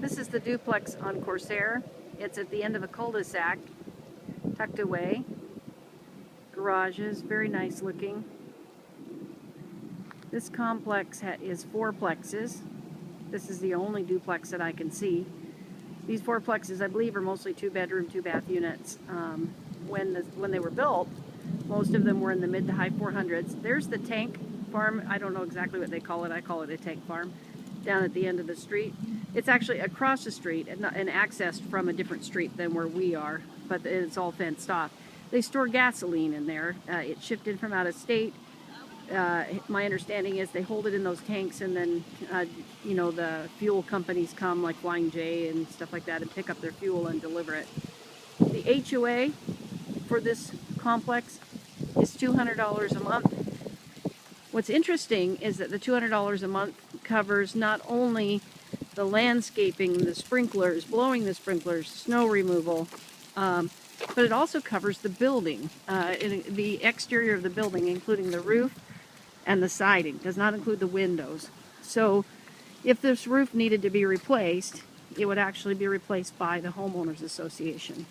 This is the duplex on Corsair. It's at the end of a cul-de-sac, tucked away. Garages, very nice looking. This complex is fourplexes. This is the only duplex that I can see. These fourplexes, I believe, are mostly 2-bedroom, 2-bath units. When they were built, most of them were in the mid to high 400s. There's the tank farm. I don't know exactly what they call it. I call it a tank farm, down at the end of the street. It's actually across the street and accessed from a different street than where we are, but it's all fenced off. They store gasoline in there. It's shipped in from out of state. My understanding is they hold it in those tanks, and then you know, the fuel companies come, like Flying J and stuff like that, and pick up their fuel and deliver it. The HOA for this complex is $200 a month. What's interesting is that the $200 a month covers not only the landscaping, the sprinklers, blowing the sprinklers, snow removal, but it also covers the building, the exterior of the building, including the roof and the siding. Does not include the windows. So if this roof needed to be replaced, it would actually be replaced by the homeowners association.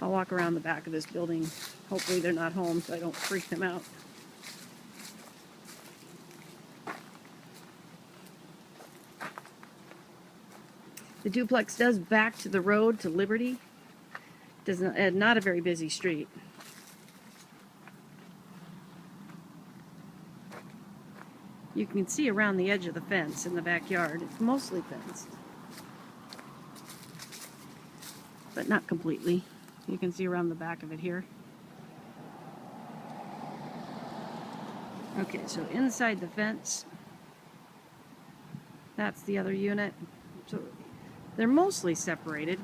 I'll walk around the back of this building. Hopefully they're not home so I don't freak them out. The duplex does back to the road, to Liberty. Not a very busy street. You can see around the edge of the fence in the backyard. It's mostly fenced, but not completely. You can see around the back of it here. Okay, so inside the fence, that's the other unit. So they're mostly separated.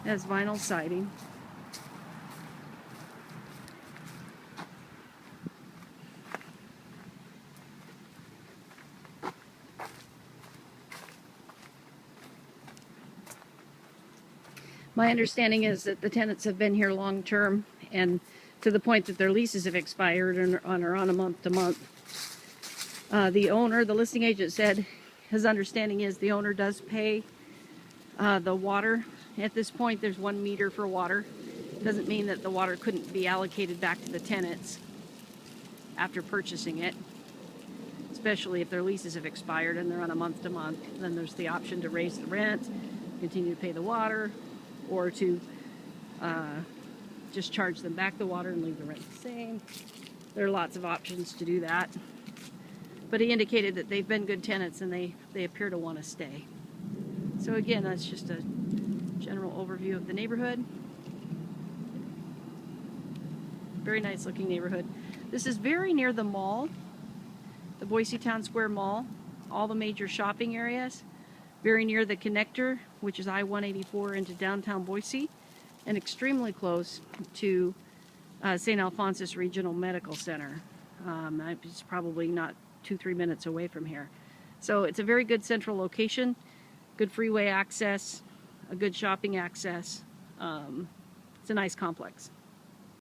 It has vinyl siding. My understanding is that the tenants have been here long term, and to the point that their leases have expired and are on a month to month. The owner, the listing agent, said his understanding is the owner does pay the water. At this point, there's 1 meter for water. Doesn't mean that the water couldn't be allocated back to the tenants after purchasing it, especially if their leases have expired and they're on a month to month. Then there's the option to raise the rent, continue to pay the water, or to just charge them back the water and leave the rent the same. There are lots of options to do that. But he indicated that they've been good tenants and they appear to want to stay. So again, that's just a general overview of the neighborhood. Very nice looking neighborhood. This is very near the mall, the Boise Town Square Mall, all the major shopping areas. Very near the connector, which is I-184 into downtown Boise, and extremely close to St. Alphonsus Regional Medical Center. It's probably not 2-3 minutes away from here. So it's a very good central location, good freeway access, a good shopping access. It's a nice complex.